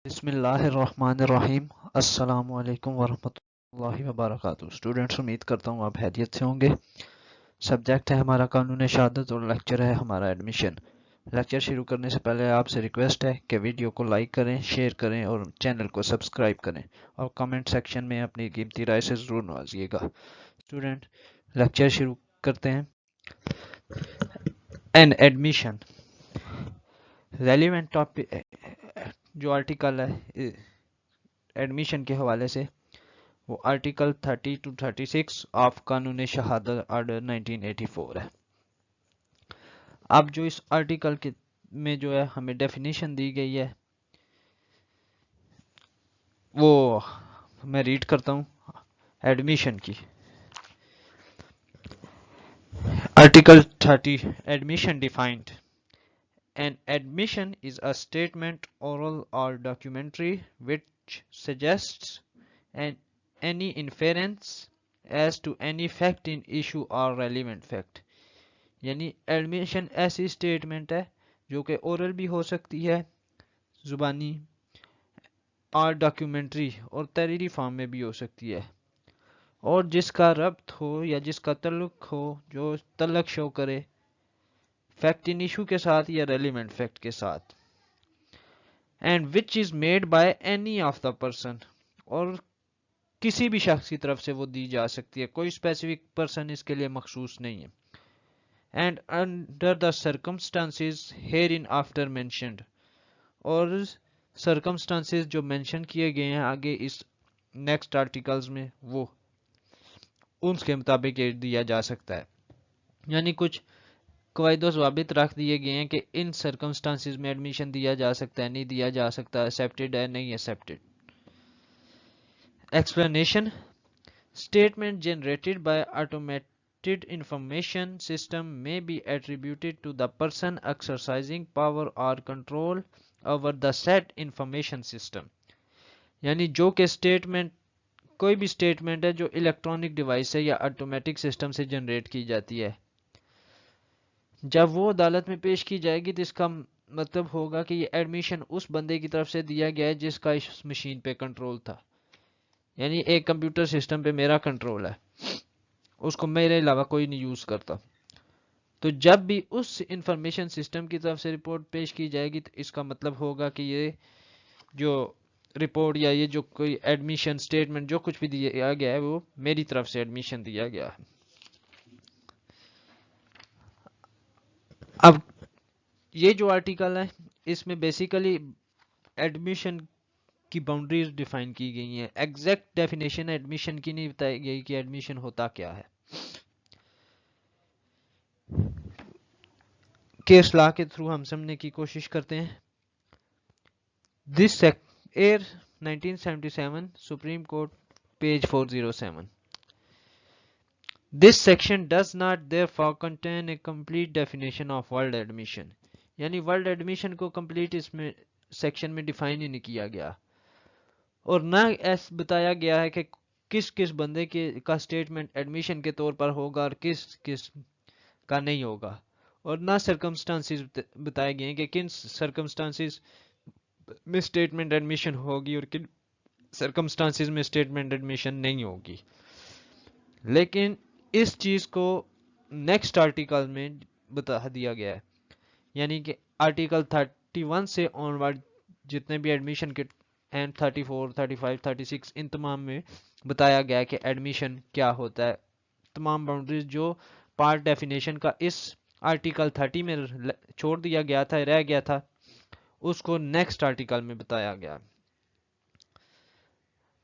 بسم اللہ الرحمن الرحیم۔ السلام علیکم ورحمۃ اللہ وبرکاتہ۔ اسٹوڈنٹس، امید کرتا ہوں آپ خیریت سے ہوں گے۔ سبجیکٹ ہے ہمارا قانون شہادت اور لیکچر ہے ہمارا ایڈمیشن۔ لیکچر شروع کرنے سے پہلے آپ سے ریکویسٹ ہے کہ ویڈیو کو لائک کریں، شیئر کریں اور چینل کو سبسکرائب کریں، اور کمنٹ سیکشن میں اپنی قیمتی رائے سے ضرور نوازیے گا۔ اسٹوڈنٹ، لیکچر شروع کرتے ہیں۔ این ایڈمیشن ریلیونٹ ٹاپک جو آرٹیکل ہے ایڈمیشن کے حوالے سے، وہ آرٹیکل 30 to 36 آف قانون شہادت آرڈر 1984 ہے۔ اب جو اس آرٹیکل میں جو ہے ہمیں ڈیفینیشن دی گئی ہے وہ میں ریڈ کرتا ہوں ایڈمیشن کی۔ Article 30 admission defined: An admission is a statement, oral or documentary, which suggests any inference as to any fact in issue or relevant fact. یعنی ایڈمیشن ایسی اسٹیٹمنٹ ہے جو کہ اورل بھی ہو سکتی ہے، زبانی، اور ڈاکیومنٹری اور تحریری فارم میں بھی ہو سکتی ہے، اور جس کا ربط ہو یا جس کا تعلق ہو، جو تعلق شو کرے فیکٹ ان ایشو کے ساتھ یا ریلیونٹ فیکٹ کے ساتھ، and which is made by any of the person, اور کسی بھی شخص کی طرف سے وہ دی جا سکتی ہے، کوئی اسپیسیفک پرسن اس کے لیے مخصوص نہیں ہے، and under the circumstances here in after mentioned, اور سرکمسٹانسز جو مینشن کیے گئے ہیں آگے اس نیکسٹ آرٹیکلز میں، وہ ان کے مطابق یہ دیا جا سکتا ہے۔ یعنی کچھ قواعد و ضوابط رکھ دیے گئے ہیں کہ ان سرکمسٹانسز میں ایڈمیشن دیا جا سکتا ہے، نہیں دیا جا سکتا، ایکسیپٹڈ ہے، نہیں accepted. Explanation: statement generated by automated information system may be attributed to the person exercising power or control over the said information system. یعنی جو کہ اسٹیٹمنٹ، کوئی بھی اسٹیٹمنٹ ہے جو الیکٹرانک ڈیوائس ہے یا آٹومیٹک سسٹم سے جنریٹ کی جاتی ہے، جب وہ عدالت میں پیش کی جائے گی تو اس کا مطلب ہوگا کہ یہ ایڈمیشن اس بندے کی طرف سے دیا گیا ہے جس کا اس مشین پہ کنٹرول تھا۔ یعنی ایک کمپیوٹر سسٹم پہ میرا کنٹرول ہے، اس کو میرے علاوہ کوئی نہیں یوز کرتا، تو جب بھی اس انفارمیشن سسٹم کی طرف سے رپورٹ پیش کی جائے گی تو اس کا مطلب ہوگا کہ یہ جو رپورٹ یا یہ جو کوئی ایڈمیشن اسٹیٹمنٹ جو کچھ بھی دیا گیا ہے وہ میری طرف سے ایڈمیشن دیا گیا ہے۔ اب یہ جو آرٹیکل ہے اس میں بیسیکلی ایڈمیشن کی باؤنڈریز ڈیفائن کی گئی ہیں، ایگزیکٹ ڈیفینیشن ایڈمیشن کی نہیں بتائی گئی کہ ایڈمیشن ہوتا کیا ہے۔ کیس لا کے تھرو ہم سمجھنے کی کوشش کرتے ہیں۔ This AIR 1977 Supreme Court page 407. This section does not therefore contain a complete definition of world admission. یعنی ورلڈ ایڈمیشن کو کمپلیٹ اس میں سیکشن میں ڈیفائن ہی نہیں کیا گیا، اور نہ ایسا بتایا گیا ہے کہ کس کس بندے کا اسٹیٹمنٹ ایڈمیشن کے طور پر ہوگا اور کس کس کا نہیں ہوگا، اور نہ سرکمسٹانسز بتائے گئے ہیں کہ کن سرکمسٹانسز میں اسٹیٹمنٹ ایڈمیشن ہوگی اور کن سرکمسٹانسز میں اسٹیٹمنٹ ایڈمیشن نہیں ہوگی۔ لیکن اس چیز کو نیکسٹ آرٹیکل میں بتا دیا گیا ہے، یعنی کہ آرٹیکل 31 سے آن ورڈ جتنے بھی ایڈمیشن کے اینڈ 34، 35، 36 ان تمام میں بتایا گیا کہ ایڈمیشن کیا ہوتا ہے۔ تمام باؤنڈریز جو پارٹ ڈیفینیشن کا اس آرٹیکل 30 میں چھوڑ دیا گیا تھا، رہ گیا تھا، اس کو نیکسٹ آرٹیکل میں بتایا گیا۔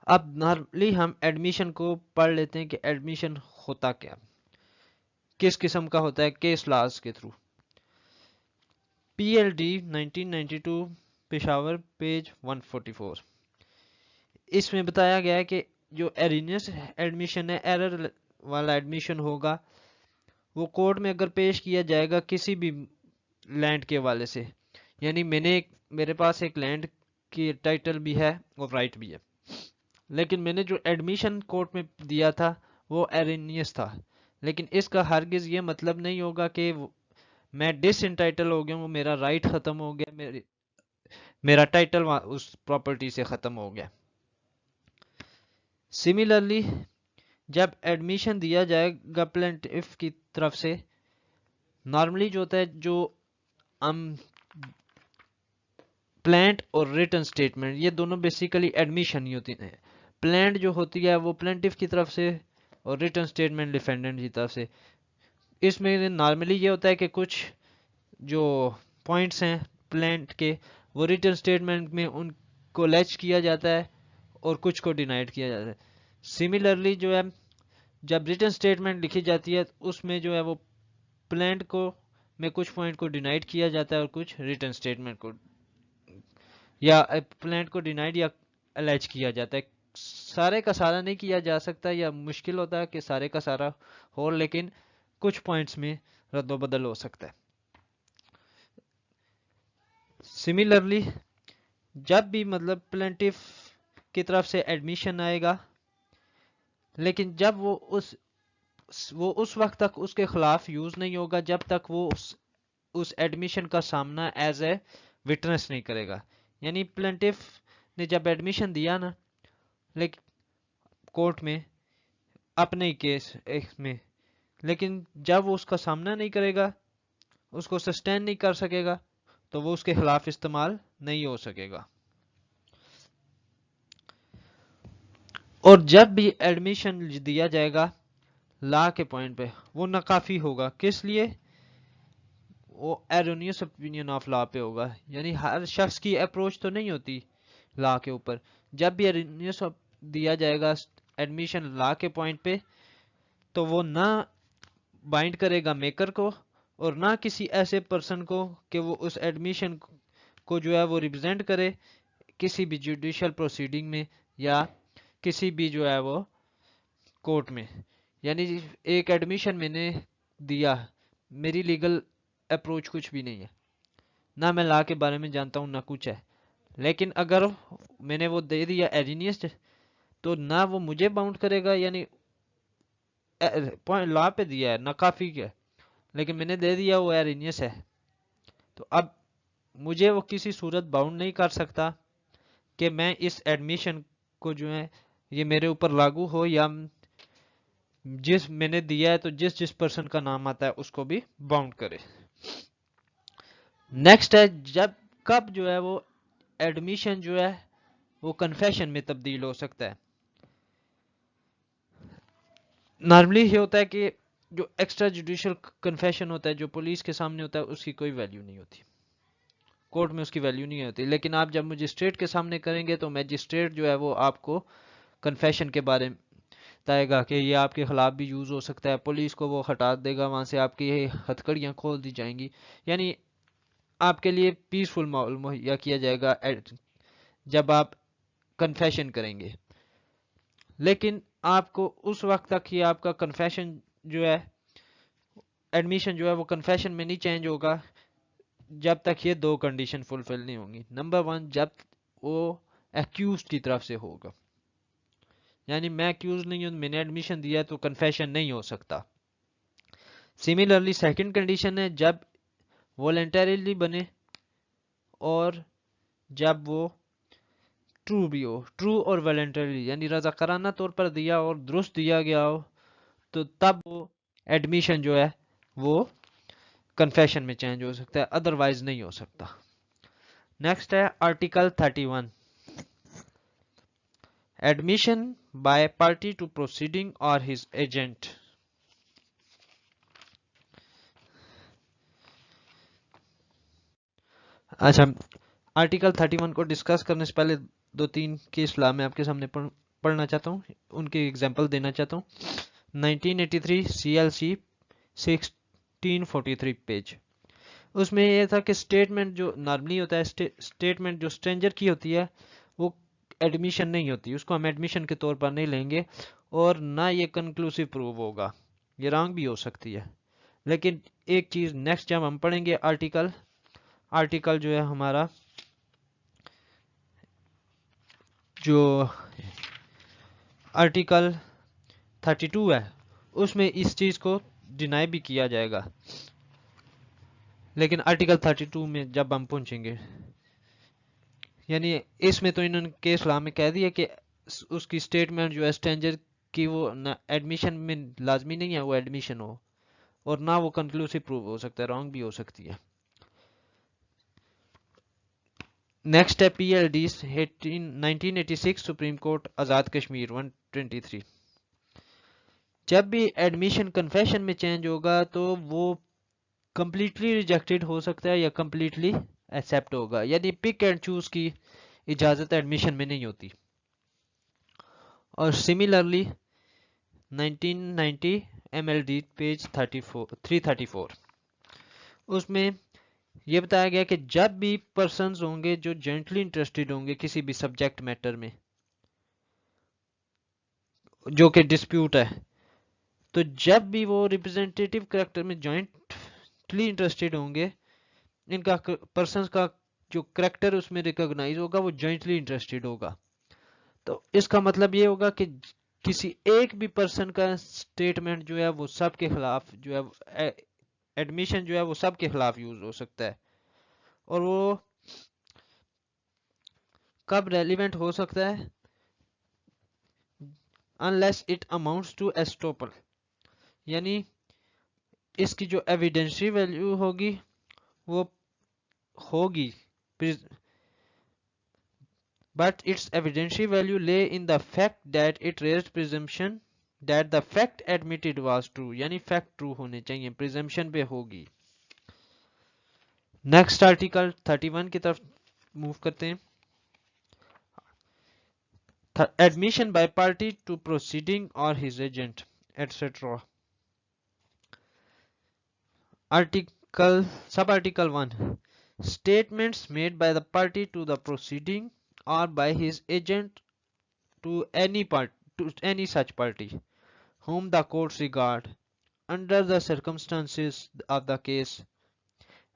اب نارملی ہم ایڈمیشن کو پڑھ لیتے ہیں کہ ایڈمیشن ہوتا کیا، کس قسم کا ہوتا ہے، کیس لاز کے تھرو۔ پی ایل ڈی 1992 پشاور پیج 144، اس میں بتایا گیا ہے کہ جو ایرینیس ایڈمیشن ہے، ایرر والا ایڈمیشن ہوگا، وہ کورٹ میں اگر پیش کیا جائے گا کسی بھی لینڈ کے والے سے، یعنی میرے پاس ایک لینڈ کی ٹائٹل بھی ہے اور رائٹ بھی ہے، لیکن میں نے جو ایڈمیشن کورٹ میں دیا تھا وہ ایرینیس تھا، لیکن اس کا ہرگز یہ مطلب نہیں ہوگا کہ میں ڈس انٹائٹل ہو گیا ہوں، میرا رائٹ ختم ہو گیا، میرا ٹائٹل اس پراپرٹی سے ختم ہو گیا. سملرلی جب ایڈمیشن دیا جائے گا پلینٹف کی طرف سے، نارملی جو ہوتا ہے جو ہم پلینٹ اور ریٹن سٹیٹمنٹ یہ دونوں بیسیکلی ایڈمیشن ہی ہوتی ہیں. پلینٹ جو ہوتی ہے وہ پلینٹف کی طرف سے اور ریٹن سٹیٹمنٹ ڈیفینڈنٹ کی طرف سے. اس میں نارملی یہ ہوتا ہے کہ کچھ جو پوائنٹس ہیں پلینٹ کے وہ ریٹن سٹیٹمنٹ میں ان کو لیچ کیا جاتا ہے اور کچھ کو ڈینائڈ کیا جاتا ہے. سملرلی جو ہے جب ریٹن سٹیٹمنٹ لکھی جاتی ہے اس میں جو ہے وہ پلینٹ کو میں کچھ پوائنٹ کو ڈینائڈ کیا جاتا ہے اور کچھ ریٹن سٹیٹمنٹ کو یا پلینٹ کو ڈینائڈ یا الیچ کیا جاتا ہے. سارے کا سارا نہیں کیا جا سکتا یا مشکل ہوتا ہے کہ سارے کا سارا ہو، لیکن کچھ پوائنٹس میں رد و بدل ہو سکتا ہے. سملرلی جب بھی مطلب پلینٹف کی طرف سے ایڈمیشن آئے گا، لیکن جب وہ اس وقت تک اس کے خلاف یوز نہیں ہوگا جب تک وہ اس ایڈمیشن کا سامنا ایز اے وٹنس نہیں کرے گا. یعنی پلینٹف نے جب ایڈمیشن دیا نا لیکن کورٹ میں اپنے کیس میں، لیکن جب وہ اس کا سامنا نہیں کرے گا، اس کو سسٹین نہیں کر سکے گا، تو وہ اس کے خلاف استعمال نہیں ہو سکے گا. اور جب بھی ایڈمیشن دیا جائے گا لا کے پوائنٹ پہ وہ ناکافی ہوگا. کس لیے؟ وہ ایرونیس اپینین آف لا پہ ہوگا. یعنی ہر شخص کی اپروچ تو نہیں ہوتی لا کے اوپر. جب بھی ایرونیس دیا جائے گا ایڈمیشن لا کے پوائنٹ پہ تو وہ نہ بائنڈ کرے گا میکر کو اور نہ کسی ایسے پرسن کو کہ وہ اس ایڈمیشن کو جو ہے وہ ریپرزینٹ کرے کسی بھی جوڈیشل پروسیڈنگ میں یا کسی بھی جو ہے وہ کورٹ میں. یعنی ایک ایڈمیشن میں نے دیا، میری لیگل اپروچ کچھ بھی نہیں ہے، نہ میں لا کے بارے میں جانتا ہوں نہ کچھ ہے، لیکن اگر میں نے وہ دے دیا ایرینیس تو نہ وہ مجھے باؤنڈ کرے گا، یعنی لا پہ دیا ہے ناکافی کیا، لیکن میں نے دے دیا وہ ایرینیس ہے، تو اب مجھے وہ کسی صورت باؤنڈ نہیں کر سکتا کہ میں اس ایڈمیشن کو جو ہے یہ میرے اوپر لاگو ہو یا جس میں نے دیا ہے تو جس پرسن کا نام آتا ہے اس کو بھی باؤنڈ کرے. نیکسٹ ہے جب کب جو ہے وہ ایڈمیشن جو ہے وہ کنفیشن میں تبدیل ہو سکتا ہے. نارملی یہ ہوتا ہے کہ جو ایکسٹرا جوڈیشل کنفیشن ہوتا ہے جو پولیس کے سامنے ہوتا ہے اس کی کوئی ویلیو نہیں ہوتی، کورٹ میں اس کی ویلیو نہیں ہوتی. لیکن آپ جب مجسٹریٹ کے سامنے کریں گے تو مجسٹریٹ جو ہے وہ آپ کو کنفیشن کے بارے میں بتائے گا کہ یہ آپ کے خلاف بھی یوز ہو سکتا ہے. پولیس کو وہ ہٹا دے گا، وہاں سے آپ کی ہتھکڑیاں کھول دی جائیں گی. یعنی آپ کے لیے پیسفل ماحول مہیا کیا جائے گا جب آپ کنفیشن کریں گے. لیکن آپ کو اس وقت تک ہی آپ کا کنفیشن جو ہے ایڈمیشن جو ہے وہ کنفیشن میں نہیں چینج ہوگا جب تک یہ دو کنڈیشن فلفل نہیں ہوں گی. نمبر 1 جب وہ ایکیوزڈ کی طرف سے ہوگا، یعنی میں ایکیوز نہیں ہوں، میں نے ایڈمیشن دیا تو کنفیشن نہیں ہو سکتا. سملرلی سیکنڈ کنڈیشن ہے جب والنٹریلی بنے اور جب وہ ٹرو بھی ہو. ٹرو اور والنٹریلی یعنی رضاکارانہ طور پر دیا اور درست دیا گیا ہو تو تب وہ ایڈمیشن جو ہے وہ کنفیشن میں چینج ہو سکتا ہے، ادروائز نہیں ہو سکتا. نیکسٹ ہے article 31 admission by party to proceeding or his agent. اچھا، آرٹیکل 31 کو ڈسکس کرنے سے پہلے 2-3 کیس لا میں آپ کے سامنے پڑھنا چاہتا ہوں، ان کی ایگزامپل دینا چاہتا ہوں. 1983 CLC 1643 پیج. اس میں یہ تھا کہ سٹیٹمنٹ جو نارملی ہوتا ہے سٹیٹمنٹ جو اسٹرینجر کی ہوتی ہے وہ ایڈمیشن نہیں ہوتی، اس کو ہم ایڈمیشن کے طور پر نہیں لیں گے اور نہ یہ کنکلوسیو پروو ہوگا، یہ رانگ بھی ہو سکتی ہے. لیکن ایک چیز نیکسٹ جب ہم پڑھیں گے آرٹیکل جو ہے ہمارا جو آرٹیکل 32 ہے اس میں اس چیز کو ڈینائی بھی کیا جائے گا. لیکن آرٹیکل 32 میں جب ہم پہنچیں گے یعنی اس میں تو انہوں نے کیس لا میں کہہ دیا کہ اس کی اسٹیٹمنٹ جو ہے اسٹرینجر کی وہ ایڈمیشن میں لازمی نہیں ہے وہ ایڈمیشن ہو، اور نہ وہ کنکلوسیو پروو ہو سکتا ہے، رانگ بھی ہو سکتی ہے. نیکسٹ ہے P L D 1986 Supreme Court Azad Kashmir 123. جب بھی ایڈمیشن کنفیشن میں چینج ہوگا تو وہ کمپلیٹلی ریجیکٹڈ ہو سکتا ہے یا کمپلیٹلی ایکسیپٹ ہوگا، یعنی پک اینڈ چوز کی اجازت ایڈمیشن میں نہیں ہوتی. اور similarly 1990 M L D page 334 اس میں یہ بتایا گیا کہ جب بھی پرسنز ہوں گے جو جوائنٹلی انٹرسٹڈ ہوں گے کسی بھی سبجیکٹ میٹر میں جو کہ ڈسپیوٹ ہے، تو جب بھی وہ ریپرزینٹیٹیو کریکٹر میں جوائنٹلی انٹرسٹڈ ہوں گے، ان کا پرسنز کا جو کریکٹر اس میں ریکگنائز ہوگا وہ جوائنٹلی انٹرسٹڈ ہوگا. تو اس کا مطلب یہ ہوگا کہ کسی ایک بھی پرسن کا سٹیٹمنٹ جو ہے وہ سب کے خلاف جو ہے ایڈمیشن جو ہے وہ سب کے خلاف یوز ہو سکتا ہے. اور وہ کب ریلیونٹ ہو سکتا ہے؟ unless it amounts to estoppel، یعنی اس کی جو ایویڈینشری ویلیو ہوگی وہ ہوگی but its evidentiary value lay in the fact that it raised presumption that the fact admitted was true، یعنی fact true ہونے چاہیے، presumption پہ ہوگی. نیکسٹ آرٹیکل 31 کی طرف موو کرتے ہیں. Admission by party to proceeding or his agent etc. Article Sub Article 1 Statements made by the party to the proceeding or by his agent to any such party whom the courts regard under the circumstances of the case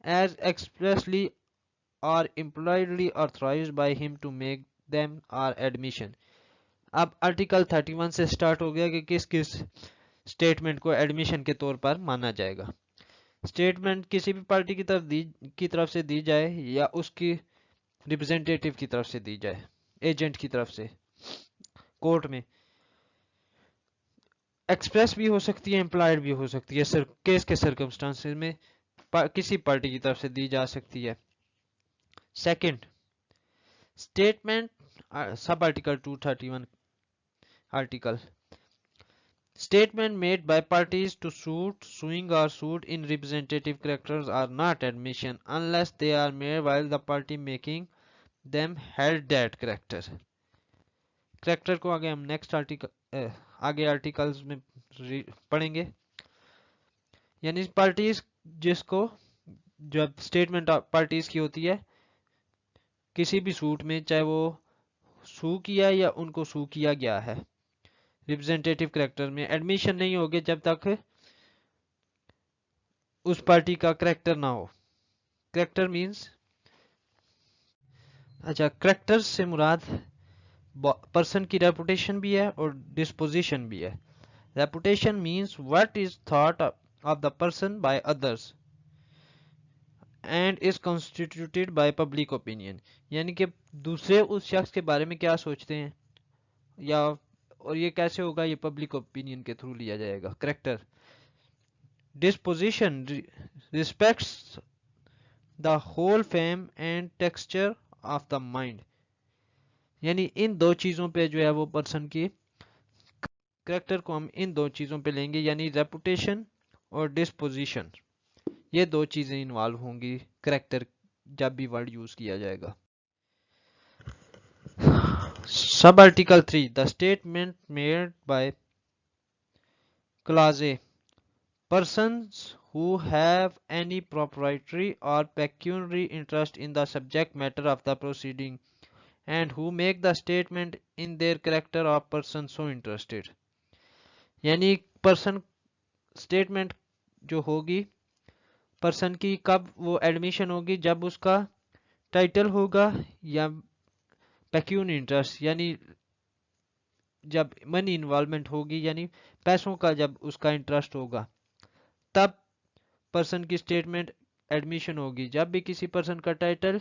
as expressly or impliedly authorized by him to make them are admission. اب article 31 سے start ہو گیا کہ کس کس statement کو admission کے طور پر مانا جائے گا. سٹیٹمنٹ کسی بھی پارٹی کی طرف سے دی جائے یا اس کی ریپرزینٹیٹیو کی طرف سے دی جائے، ایجنٹ کی طرف سے کورٹ میں ایکسپریس بھی ہو سکتی ہے، امپلائڈ بھی ہو سکتی ہے، کیس کے سرکمسٹانسز میں کسی پارٹی کی طرف سے دی جا سکتی ہے. Second statement sub article 231 article Statement made by parties to suing or sued in representative characters are not admission unless they are made while the party making them held that character. Character کو آگے ہم next آگے articles میں پڑھیں گے. یعنی parties جس کو جب اسٹیٹمنٹ پارٹیز کی ہوتی ہے کسی بھی سوٹ میں، چاہے وہ سو کیا یا ان کو سو کیا گیا ہے، ریپرزینٹیٹیو کریکٹر میں ایڈمیشن نہیں ہوگی جب تک اس پارٹی کا کریکٹر نہ ہو. کریکٹر مینز کریکٹر سے مراد پرسن کی ریپوٹیشن بھی ہے اور ڈسپوزیشن بھی ہے. Reputation means what is thought of the person by others and is constituted by public opinion، یعنی کہ دوسرے اس شخص کے بارے میں کیا سوچتے ہیں یا اور یہ کیسے ہوگا، یہ پبلک اوپینین کے تھرو لیا جائے گا. Character disposition respects the whole fame and texture of the mind, یعنی ان دو چیزوں پہ جو ہے وہ پرسن کی کریکٹر کو ہم ان دو چیزوں پہ لیں گے، یعنی ریپوٹیشن اور ڈسپوزیشن، یہ دو چیزیں انوالو ہوں گی کریکٹر جب بھی ورڈ یوز کیا جائے گا. Sub article 3 The statement made by clause A persons who have any proprietary or pecuniary interest in the subject matter of the proceeding and who make the statement in their character of person so interested، یعنی person statement جو ہوگی person کی کب وہ admission ہوگی جب اس کا title ہوگا یا پیکیون انٹرسٹ، یعنی جب منی انوالومنٹ ہوگی، یعنی پیسوں کا جب اس کا انٹرسٹ ہوگا تب پرسن کی اسٹیٹمنٹ ایڈمیشن ہوگی. جب بھی کسی پرسن کا ٹائٹل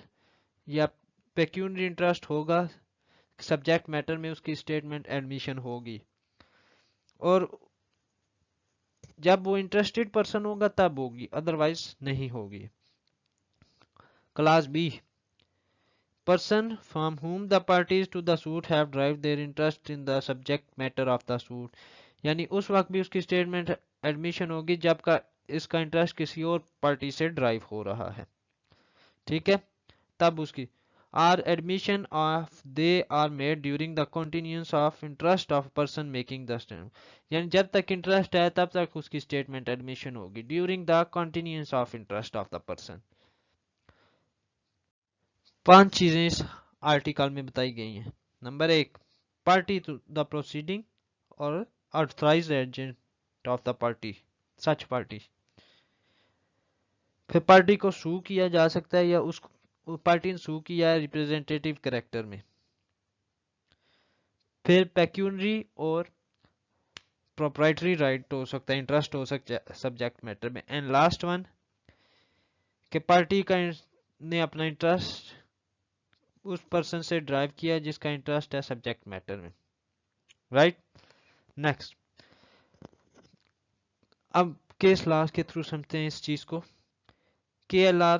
یا پیکیونری انٹرسٹ ہوگا سبجیکٹ میٹر میں اس کی اسٹیٹمنٹ ایڈمیشن ہوگی، اور جب وہ انٹرسٹڈ پرسن ہوگا تب ہوگی، ادروائز نہیں ہوگی۔ Class B, person from whom the parties to the suit have derived their interest in the subject matter of the suit، یعنی اس وقت بھی اس کی اسٹیٹمنٹ ایڈمیشن ہوگی جب کا اس کا انٹرسٹ کسی اور پارٹی سے ڈرائیو ہو رہا ہے، ٹھیک ہے، تب اس کی are admission if they are made during the continuous of interest of person making the statement, یعنی جب تک انٹرسٹ ہے تب تک اس کی اسٹیٹمنٹ ایڈمیشن ہوگی during the continuous of interest of the person. 5 چیزیں اس آرٹیکل میں بتائی گئی ہیں۔ Number 1، party to the proceeding اور authorised agent of the party, such party. پھر پارٹی کو سو کیا جا سکتا ہے یا اس پارٹی نے سو کیا ہے ریپریزنٹیٹیو کریکٹر میں۔ پھر پیکیونری اور پروپرائٹری رائٹ ہو سکتا ہے، انٹرسٹ ہو سکتا ہے سبجیکٹ میٹر میں۔ اینڈ لاسٹ ون کہ پارٹی نے اپنا انٹرسٹ اس پرسن سے ڈرائیو کیا جس کا انٹرسٹ ہے سبجیکٹ میٹر میں، رائٹ۔ نیکسٹ، اب کیس لاز کے تھرو سمجھتے ہیں اس چیز کو۔ K L R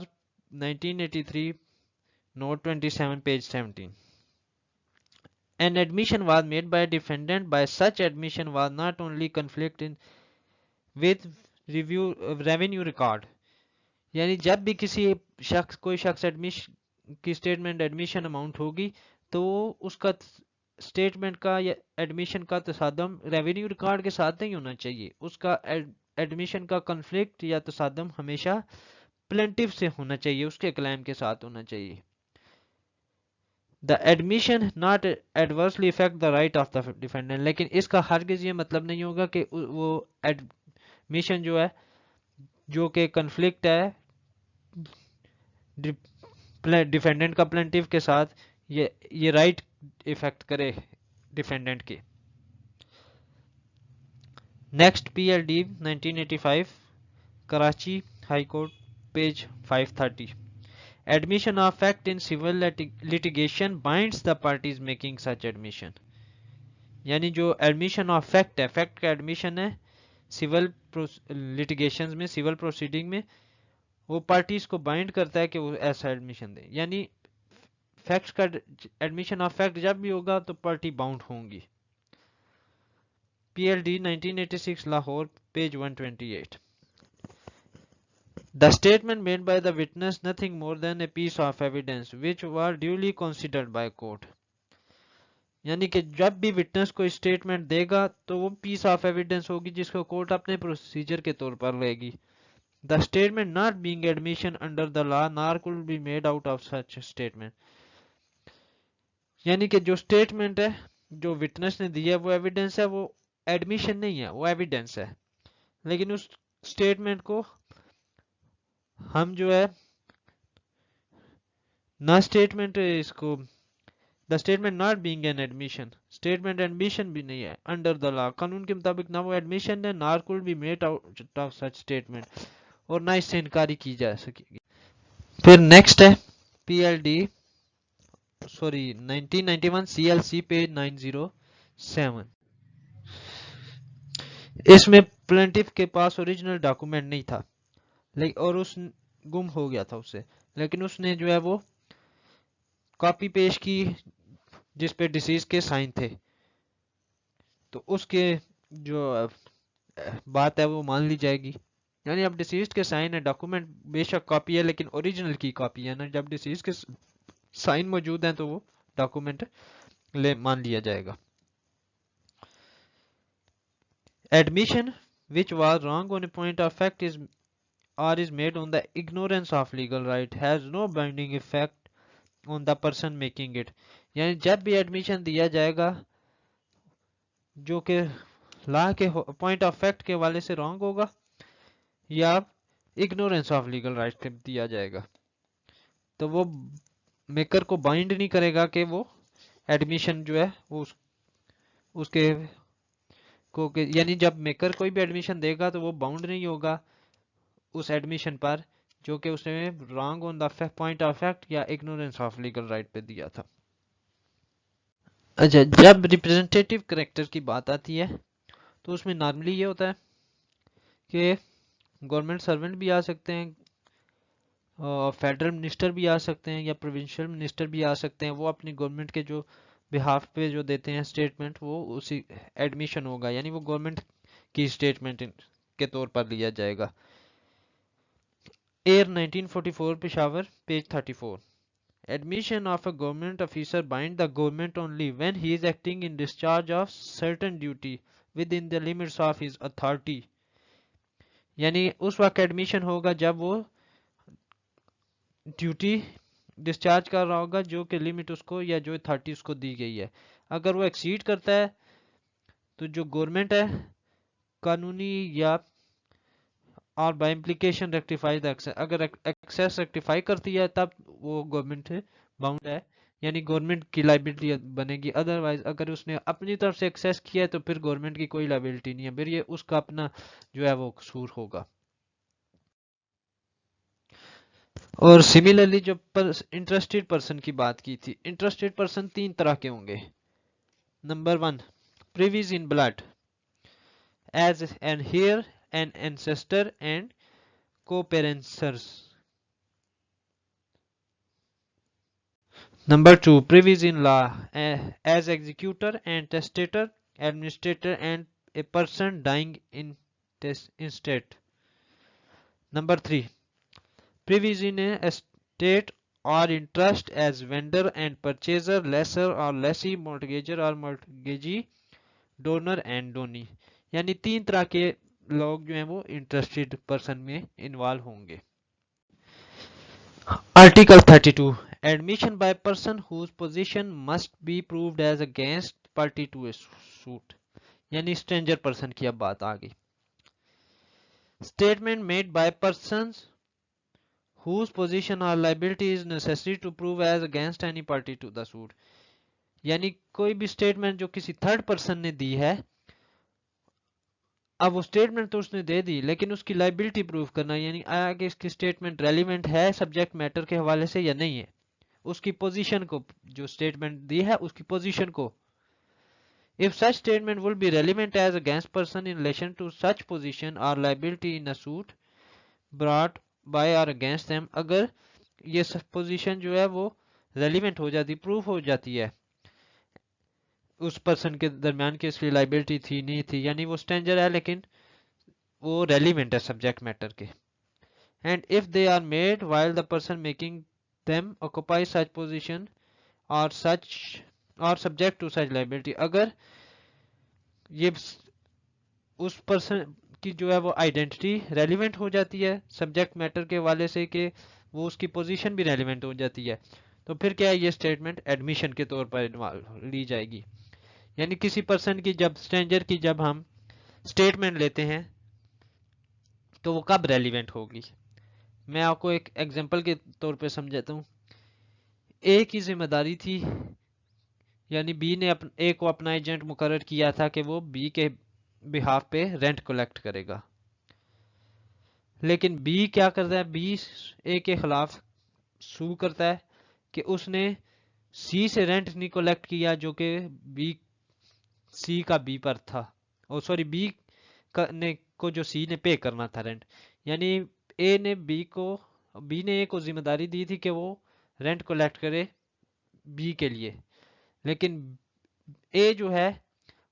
1983 note 27 page 17، an admission was made by a defendant by such admission was not only conflict in with revenue record، یعنی جب بھی کسی شخص کوئی شخص ایڈمیشن کی اسٹیٹمنٹ ایڈمیشن اماؤنٹ ہوگی تو اس کا اسٹیٹمنٹ کا یا ایڈمیشن کا تصادم ریونیو ریکارڈ کے ساتھ نہیں ہونا چاہیے، اس کا ایڈمیشن کا کنفلکٹ یا تصادم ہمیشہ پلینٹیف سے ہونا چاہیے، اس کے کلیم کے ساتھ ہونا چاہیے۔ The admission not adversely affect the right of the defendant، لیکن اس کا ہرگز یہ مطلب نہیں ہوگا کہ وہ ایڈمیشن جو ہے جو کہ کنفلکٹ ہے ڈیفینڈنٹ کا پلینٹیف کے ساتھ، یہ رائٹ افیکٹ کرے ڈیفینڈنٹ کے۔ Next P L D 1985 Karachi high court page 530، admission of fact in civil litigation binds the parties making such admission، یعنی جو ایڈمیشن آف فیکٹ ہے، فیکٹ کا ایڈمیشن ہے سول لٹیگیشن میں، سول پروسیڈنگ میں، وہ پارٹیز کو بائنڈ کرتا ہے کہ وہ ایسا ایڈمیشن دے، یعنی فیکٹس کا ایڈمیشن آف فیکٹ جب بھی ہوگا تو پارٹی باؤنڈ ہوں گی۔ پی L D 1986 Lahore page 128، The statement made by the witness nothing more than a piece of evidence which was duly considered by court، یعنی کہ جب بھی وٹنس کوئی اسٹیٹمنٹ دے گا تو وہ پیس آف ایویڈنس ہوگی جس کو کورٹ اپنے پروسیجر کے طور پر لے گی۔ The statement not being admission under the law nor could be made out of such statement، یعنی کہ جو اسٹیٹمنٹ ہے جو وٹنس نے دی ہے وہ ایویڈنس ہے، وہ ایڈمیشن نہیں ہے، وہ ایویڈنس ہے، لیکن اس اسٹیٹمنٹ کو ہم جو ہے نہ اسٹیٹمنٹ اس کو the statement not being an admission, statement admission بھی نہیں ہے انڈر دا لا، قانون کے مطابق نہ وہ ایڈمیشن ہے، nor could be made out of such statement, اور نہ اس سے انکاری کی جا سکے گی۔ پھر نیکسٹ ہے P L D 1991 C L C page 907، اس میں پلینٹف کے پاس اوریجنل ڈاکومنٹ نہیں تھا اور اس گم ہو گیا تھا اس سے، لیکن اس نے جو ہے وہ کاپی پیش کی جس پہ ڈیسیز کے سائن تھے، تو اس کے جو بات ہے وہ مان لی جائے گی، یعنی اب ڈیسیز کے سائن ہے، ڈاکومنٹ بے شک کاپی ہے لیکن اوریجنل کی کاپی ہے نا، جب ڈیسیز کے سائن موجود ہیں تو وہ ڈاکومنٹ مان لیا جائے گا۔ Admission which was wrong on a point of fact is made on the ignorance of legal right has no binding effect on the person making it، یعنی جب بھی ایڈمیشن دیا جائے گا جو کہ لا کے پوائنٹ آف فیکٹ کے والے سے رانگ ہوگا یا اگنورینس آف لیگل رائٹ دیا جائے گا تو وہ میکر کو بائنڈ نہیں کرے گا کہ وہ ایڈمیشن جو ہے وہ اس کے کو، یعنی جب میکر کوئی بھی ایڈمیشن دے گا تو وہ باؤنڈ نہیں ہوگا اس ایڈمیشن پر جو کہ اس نے wrong on the point of fact یا اگنورینس آف لیگل رائٹ پہ دیا تھا. اچھا، جب ریپرزینٹیٹیو کریکٹر کی بات آتی ہے تو اس میں نارملی یہ ہوتا ہے کہ گورنمنٹ سرونٹ بھی آ سکتے ہیں، فیڈرل منسٹر بھی آ سکتے ہیں یا پروونشل منسٹر بھی آ سکتے ہیں. وہ اپنی گورنمنٹ کے جو بہاف پہ جو دیتے ہیں اسٹیٹمنٹ، وہ اسی ایڈمیشن ہوگا، یعنی وہ گورنمنٹ کی اسٹیٹمنٹ کے طور پر لیا جائے گا. Year 1944 Peshawar page 34. Admission of a government officer bind the government only when he is acting in discharge of certain duty within the limits of his authority. یعنی اس وقت ایڈمیشن ہوگا جب وہ ڈیوٹی ڈسچارج کر رہا ہوگا جو کہ لمٹ اس کو یا جو اتھارٹی اس کو دی گئی ہے. اگر وہ ایکسیڈ کرتا ہے تو جو گورنمنٹ ہے قانونی یا اور بائی امپلیکیشن ریکٹیفائی اگر ایکسیس ریکٹیفائی کرتی ہے تب وہ گورنمنٹ باؤنڈ ہے، یعنی گورنمنٹ کی لائبلٹی بنے گی. ادروائز اگر اس نے اپنی طرف سے ایکسیس کیا ہے تو پھر گورنمنٹ کی کوئی لائبلٹی نہیں ہے، پھر یہ اس کا اپنا جو ہے وہ قصور ہوگا. اور سملرلی جو انٹرسٹڈ پرسن کی بات کی تھی، انٹرسٹڈ پرسن تین طرح کے ہوں گے. Number 1، privies in blood as an heir an ancestor and co-parentsers. Number 2, privies in law as executor and testator, administrator and a person dying in estate. Number 3, privies in a estate or in trust as vendor and purchaser, lessor or lessee, mortgager or mortgagee, donor and donee. یعنی تین طرح کے لوگ جو ہیں وہ interested person میں involve ہوں گے. Article 32. Admission by person whose position must be proved as against party to a suit. یعنی stranger person کی اب بات آ گئی. Statement made by persons whose position or liability is necessary to prove as against any party to the suit. یعنی کوئی بھی statement جو کسی third person نے دی ہے، اب وہ اسٹیٹمنٹ تو اس نے دے دی لیکن اس کی لائبلٹی پروف کرنا، یعنی آیا کہ اس کی اسٹیٹمنٹ ریلیونٹ ہے سبجیکٹ میٹر کے حوالے سے یا نہیں ہے، اس کی پوزیشن کو، جو اسٹیٹمنٹ دی ہے اس کی پوزیشن کو. If such statement will be relevant as against person in relation to such position or liability in a suit brought by or against them, اگر یہ پوزیشن جو ہے وہ ریلیونٹ ہو جاتی، پروف ہو جاتی ہے اس پرسن کے درمیان کی اس کی لائبلٹی تھی نہیں تھی، یعنی وہ اسٹرینجر ہے لیکن وہ ریلیونٹ ہے سبجیکٹ میٹر کے. And if they are made while the person making them occupy such position or subject to such liability, اگر یہ اس پرسن کی جو ہے وہ آئیڈینٹی ریلیونٹ ہو جاتی ہے سبجیکٹ میٹر کے حوالے سے کہ وہ اس کی پوزیشن بھی ریلیونٹ ہو جاتی ہے، تو پھر کیا ہے یہ اسٹیٹمنٹ ایڈمیشن کے طور پر لی جائے گی. یعنی کسی پرسن کی جب اسٹرینجر کی جب ہم اسٹیٹمنٹ لیتے ہیں تو وہ کب ریلیونٹ ہوگی. میں آپ کو ایک ایگزامپل کے طور پہ سمجھاتا ہوں. اے کی ذمہ داری تھی، یعنی بی نے اے کو اپنا ایجنٹ مقرر کیا تھا کہ وہ بی کے بہاف پہ رینٹ کلیکٹ کرے گا، لیکن بی کیا کرتا ہے، بی اے کے خلاف سو کرتا ہے کہ اس نے سی سے رینٹ نہیں کلیکٹ کیا جو کہ بی سی کا بی پر تھا، اور سوری بی کو جو سی نے پے کرنا تھا رینٹ. یعنی اے نے بی نے اے کو ذمہ داری دی تھی کہ وہ رینٹ کلیکٹ کرے بی کے لیے، لیکن اے جو ہے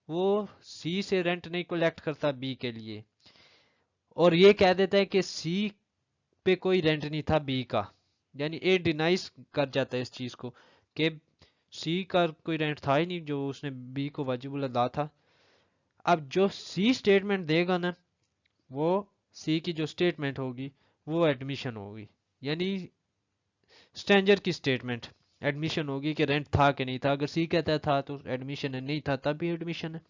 وہ سی سے رینٹ نہیں کلیکٹ کرتا بی کے لیے، اور یہ کہہ دیتا ہے کہ سی پہ کوئی رینٹ نہیں تھا بی کا. یعنی اے ڈینائز کر جاتا ہے اس چیز کو کہ سی کا کوئی رینٹ تھا ہی نہیں جو اس نے بی کو واجب الادا تھا. اب جو سی سٹیٹمنٹ دے گا نا، وہ سی کی جو سٹیٹمنٹ ہوگی وہ ایڈمیشن ہوگی، یعنی اسٹرینجر کی سٹیٹمنٹ ایڈمیشن ہوگی کہ رینٹ تھا کہ نہیں تھا. اگر سی کہتا تھا تو ایڈمیشن ہے، نہیں تھا تب بھی ایڈمیشن ہے.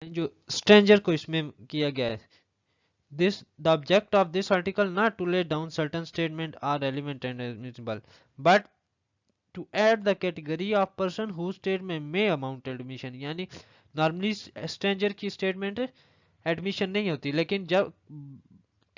جو اسٹرینجر کو اس میں کیا گیا ہے، the object of this article not to lay down certain statements are relevant and admissible but to add the category of person whose statement may amount to admission. یعنی نارملی اسٹرینجر کی statement admission نہیں ہوتی، لیکن جب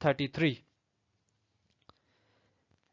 33,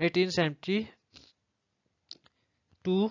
1872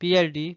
PLD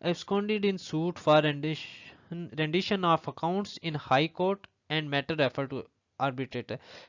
absconded in suit for rendition of accounts in high court and matter referred to arbitrator,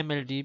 MLD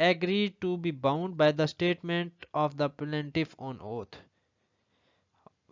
agreed to be bound by the statement of the plaintiff on oath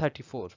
34,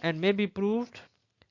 and may be proved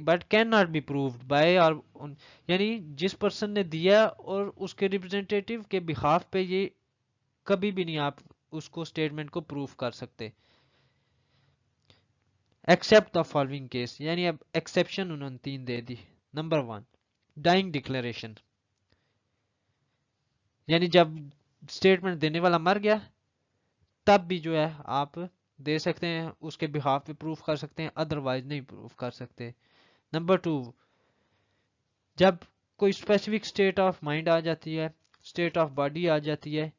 but can not be proved by or یعنی جس person نے دیا اور اس کے ریپرزینٹیٹیو کے بخاف پہ یہ کبھی بھی نہیں آپ اس کو اسٹیٹمنٹ کو پروف کر سکتے ایکسپٹ دا فالوئنگ کیس. یعنی اب ایکسیپشن انہوں نے 3 دے دی. نمبر 1 ڈائنگ ڈکلیریشن، یعنی جب اسٹیٹمنٹ دینے والا مر گیا تب بھی جو ہے آپ دے سکتے ہیں، اس کے بہاف پہ پروف کر سکتے ہیں، ادروائز نہیں پروف کر سکتے. نمبر 2 جب کوئی اسپیسیفک اسٹیٹ آف مائنڈ آ جاتی ہے، اسٹیٹ آف باڈی آ جاتی ہے،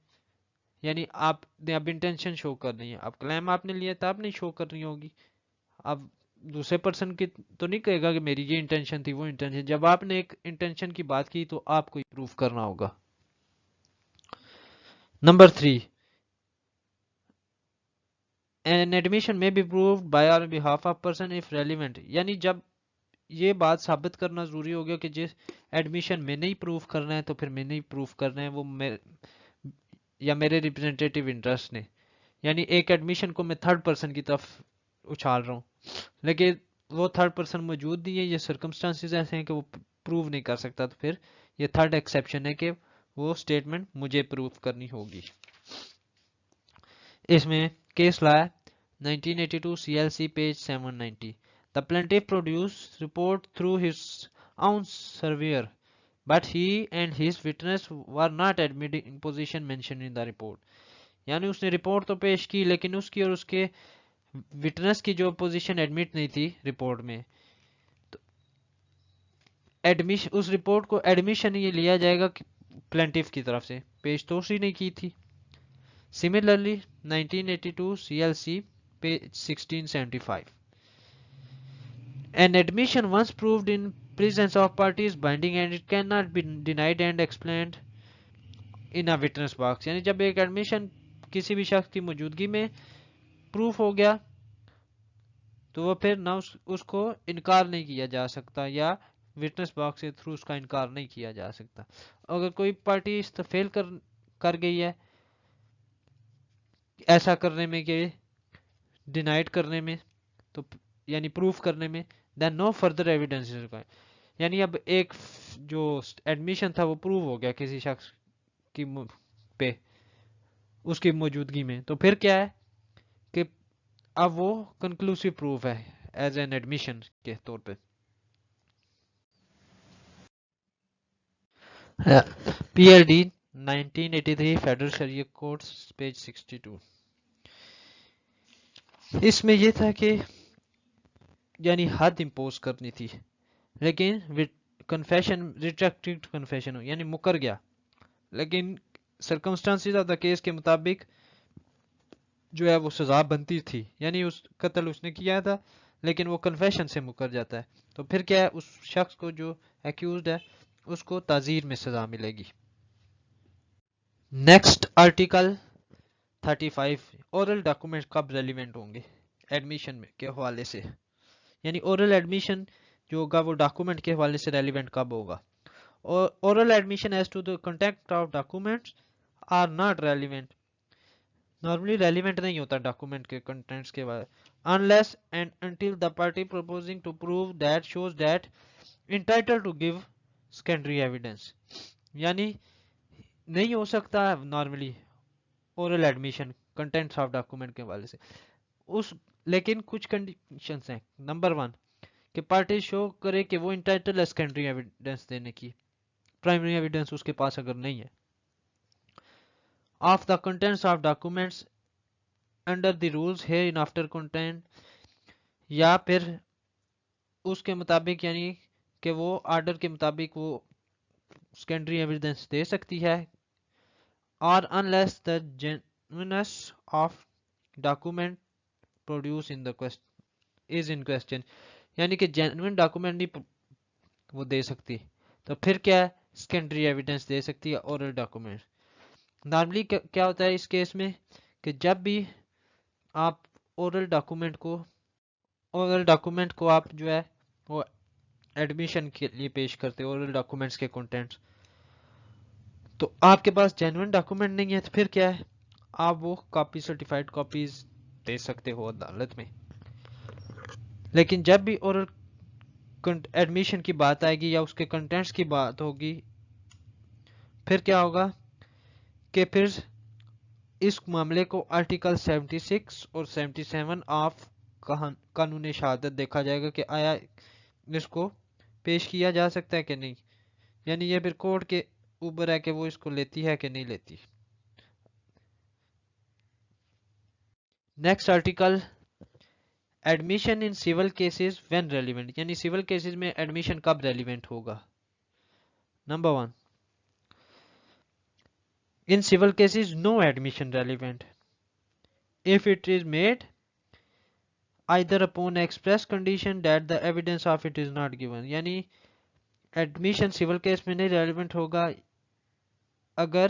یعنی آپ نے اب انٹینشن شو کرنی ہے، اب کلیم آپ نے لیا تب نہیں شو کرنی ہوگی. اب دوسرے پرسن کی تو نہیں کہے گا کہ میری یہ انٹینشن تھی وہ انٹینشن، جب آپ نے ایک انٹینشن کی بات کی تو آپ کو پروف کرنا ہوگا. Number 3 an admission may be proved by or on behalf of person if relevant، یعنی جب یہ بات ثابت کرنا ضروری ہو گیا کہ جس ایڈمیشن میں نہیں پروف کرنا ہے تو پھر میں نہیں پروف کرنا ہے وہ یا میرے ریپرزینٹیٹیو انٹرسٹ نے، یعنی ایک ایڈمیشن کو میں تھرڈ پرسن کی طرف اچھال رہا ہوں لیکن وہ تھرڈ پرسن موجود نہیں ہے، یہ سرکمسٹانسز ایسے ہیں کہ وہ پروو نہیں کر سکتا، تو پھر یہ تھرڈ ایکسیپشن ہے کہ وہ اسٹیٹمنٹ مجھے پروف کرنی ہوگی. اس میں کیس لایا 1982 CLC page 790. The plaintiff produced report through his own surveyor, but he and his witness were not admitted in position mentioned in the report. یعنی اس نے رپورٹ تو پیش کی لیکن اس کی اور اس کے وٹنس کی جو پوزیشن ایڈمٹ نہیں تھی رپورٹ میں، تو ایڈمیشن اس رپورٹ کو ایڈمیشن یہ لیا جائے گا پلینٹیف کی طرف سے، پیش تو اسی نے کی تھی. Similarly 1982 CLC page 1675. An admission once proved in presence of party is binding and it cannot be denied and explained in a witness box. یعنی جب ایک ایڈمیشن کسی بھی شخص کی موجودگی میں پروف ہو گیا تو وہ پھر نہ اس کو انکار نہیں کیا جا سکتا یا وٹنس باکس کے تھرو اس کا انکار نہیں کیا جا سکتا. اگر کوئی پارٹی فیل کر گئی ہے ایسا کرنے میں کہ ڈینائڈ کرنے میں تو یعنی پروف کرنے میں دین نو فردر ایویڈنس، یعنی اب ایک جو ایڈمیشن تھا وہ پروو ہو گیا کسی شخص کی پہ اس کی موجودگی میں، تو پھر کیا ہے کہ اب وہ کنکلوسیو پروف ہے ایز این ایڈمیشن کے طور پہ. PLD 1983 Federal Shariah Court page 62. اس میں یہ تھا کہ یعنی حد امپوز کرنی تھی لیکن کنفیشن ریٹریکٹڈ کنفیشن ہو یعنی مکر گیا، لیکن سرکمسٹانسز آف دا کیس کے مطابق جو ہے وہ سزا بنتی تھی، یعنی اس قتل اس نے کیا تھا لیکن وہ کنفیشن سے مکر جاتا ہے تو پھر کیا ہے اس شخص کو جو ایکیوزڈ ہے اس کو تعزیر میں سزا ملے گی. نیکسٹ آرٹیکل 35 اورل ڈاکومنٹ کب ریلیونٹ ہوں گے ایڈمیشن میں کے حوالے سے، یعنی اورل ایڈمیشن جو ہوگا وہ ڈاکومنٹ کے حوالے سے ریلیونٹ کب ہوگا. Oral admission as to the content of documents are not relevant, normally relevant نہیں ہوتا ڈاکومنٹ کے کنٹینٹس کے بارے unless and until the party proposing to prove that shows that entitled to give secondary evidence. یعنی نہیں ہو سکتا normally oral admission contents of document کے حوالے سے لیکن کچھ کنڈیشنز ہیں. نمبر 1 کہ پارٹی شو کرے کہ وہ انٹائٹل ہے سیکنڈری ایویڈنس دینے کی، پرائمری ایویڈنس اس کے پاس اگر نہیں ہے. Of the contents of documents under the rules hereinafter content, یا پھر اس کے مطابق یعنی کہ وہ آرڈر کے مطابق وہ سیکنڈری ایویڈنس دے سکتی ہے. اور unless the genuineness of document produced in the question is in question، یعنی کہ جینوین ڈاکومنٹ نہیں وہ دے سکتی تو پھر کیا ہے سیکنڈری ایویڈنس دے سکتی ہے اورل ڈاکومنٹ. نارملی کیا ہوتا ہے اس کیس میں کہ جب بھی آپ اورل ڈاکومنٹ کو آپ جو ہے وہ ایڈمیشن کے لیے پیش کرتے اورل ڈاکومنٹس کے کنٹینٹس، تو آپ کے پاس جینوین ڈاکومنٹ نہیں ہے تو پھر کیا ہے آپ وہ کاپی سرٹیفائڈ کاپیز دے سکتے ہو عدالت میں. لیکن جب بھی اورل ایڈمیشن کی بات آئے گی یا اس کے کنٹینٹس کی بات ہوگی، پھر کیا ہوگا کہ پھر اس معاملے کو آرٹیکل 76 اور 77 آف قانون شہادت دیکھا جائے گا کہ آیا اس کو پیش کیا جا سکتا ہے کہ نہیں، یعنی یہ پھر کورٹ کے اوپر ہے کہ وہ اس کو لیتی ہے کہ نہیں لیتی۔ Next article, admission in civil cases when relevant, یعنی سیول کیسز میں ایڈمیشن کب ریلیونٹ ہوگا۔ Number 1، in civil cases no admission relevant if it is made either upon express condition that the evidence of it is not given، یعنی admission civil case میں نہیں relevant ہوگا اگر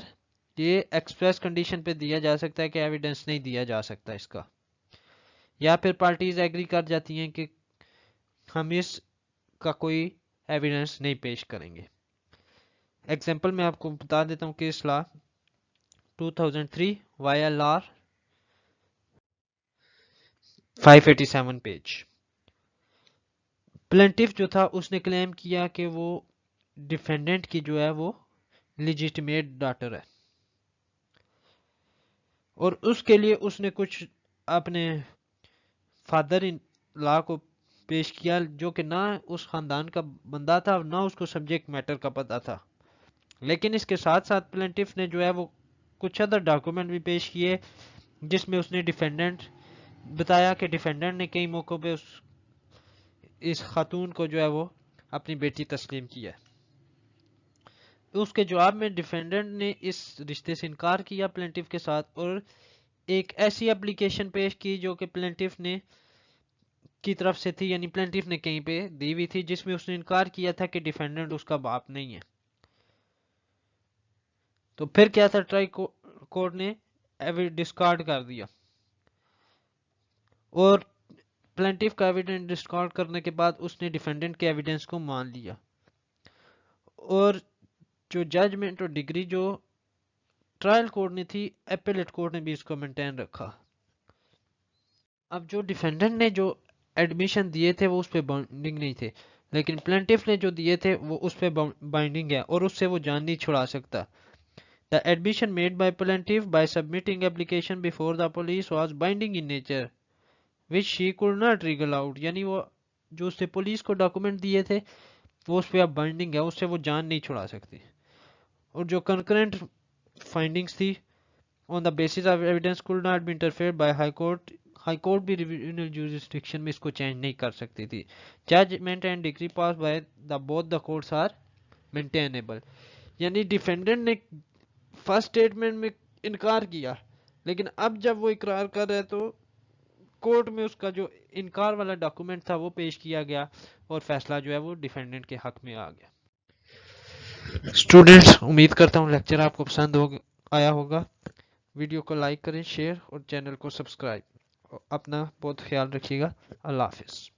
یہ express condition پہ دیا جا سکتا ہے کہ ایویڈنس نہیں دیا جا سکتا اس کا، یا پھر پارٹیز ایگری کر جاتی ہیں کہ ہم اس کا کوئی ایویڈنس نہیں پیش کریں گے۔ ایگزامپل میں آپ کو بتا دیتا ہوں کیس لا 2003 YLR 587 پیج۔ پلینٹیف جو تھا اس نے کلیم کیا کہ وہ ڈیفینڈنٹ کی جو ہے وہ لیجیٹیمیٹ ڈاٹر ہے، اور اس کے لیے اس نے کچھ اپنے فادر ان لا کو پیش کیا جو کہ نہ اس خاندان کا بندہ تھا نہ اس کو سبجیکٹ میٹر کا پتہ تھا، لیکن اس کے ساتھ ساتھ پلینٹیف نے جو ہے وہ کچھ ادر ڈاکومنٹ بھی پیش کیے جس میں اس نے ڈیفینڈنٹ بتایا کہ ڈیفینڈنٹ نے کئی موقعوں پہ اس خاتون کو جو ہے وہ اپنی بیٹی تسلیم کیا ہے۔ اس کے جواب میں ڈیفینڈنٹ نے اس رشتے سے انکار کیا پلینٹیف کے ساتھ، اور ایک ایسی اپلیکیشن پیش کی جو کہ پلینٹیف نے کی طرف سے تھی، یعنی پلینٹیف نے کہیں پہ دی ہوئی تھی، جس میں اس نے انکار کیا تھا کہ ڈیفینڈنٹ اس کا باپ نہیں ہے۔ تو پھر کیا تھا، ٹرائی کورٹ نے ڈسکارڈ کر دیا، اور پلینٹیف کا ایویڈنس ڈسکارڈ کرنے کے بعد اس نے ڈیفینڈنٹ کے ایویڈنس کو مان لیا، اور جو ججمنٹ اور ڈگری جو ٹرائل کورٹ نے تھی اپیلیٹ کورٹ نے بھی اس کو مینٹین رکھا۔ اب جو ڈیفینڈنٹ نے جو ایڈمیشن دیے تھے وہ اس پہ بائنڈنگ نہیں تھے، لیکن پلینٹیف نے جو دیے تھے وہ اس پہ بائنڈنگ ہے اور اس سے وہ جان نہیں چھڑا سکتا۔ The admission made by plaintiff by submitting application before the police was binding in nature which she could not wriggle out، یعنی وہ جو اس سے پولیس کو ڈاکومنٹ دیے تھے وہ اس پہ اب بائنڈنگ ہے، اس سے وہ جان نہیں چھڑا سکتی، اور جو کنکرنٹ فائنڈنگز تھی on the basis of evidence could not be interfered by high court، high court بھی ریویژنل جورسڈکشن میں اس کو چینج نہیں کر سکتی تھی۔ Judgment and degree pass by both the courts are maintainable، یعنی ڈیفینڈنٹ نے فرسٹ اسٹیٹمنٹ میں انکار کیا، لیکن اب جب وہ اقرار کر رہے تو کورٹ میں اس کا جو انکار والا ڈاکومنٹ تھا وہ پیش کیا گیا اور فیصلہ جو ہے وہ ڈیفینڈنٹ کے حق میں آ گیا۔ اسٹوڈنٹس، امید کرتا ہوں لیکچر آپ کو پسند آیا ہوگا، ویڈیو کو لائک کریں، شیئر اور چینل کو سبسکرائب، اپنا بہت خیال رکھیے گا، اللہ حافظ۔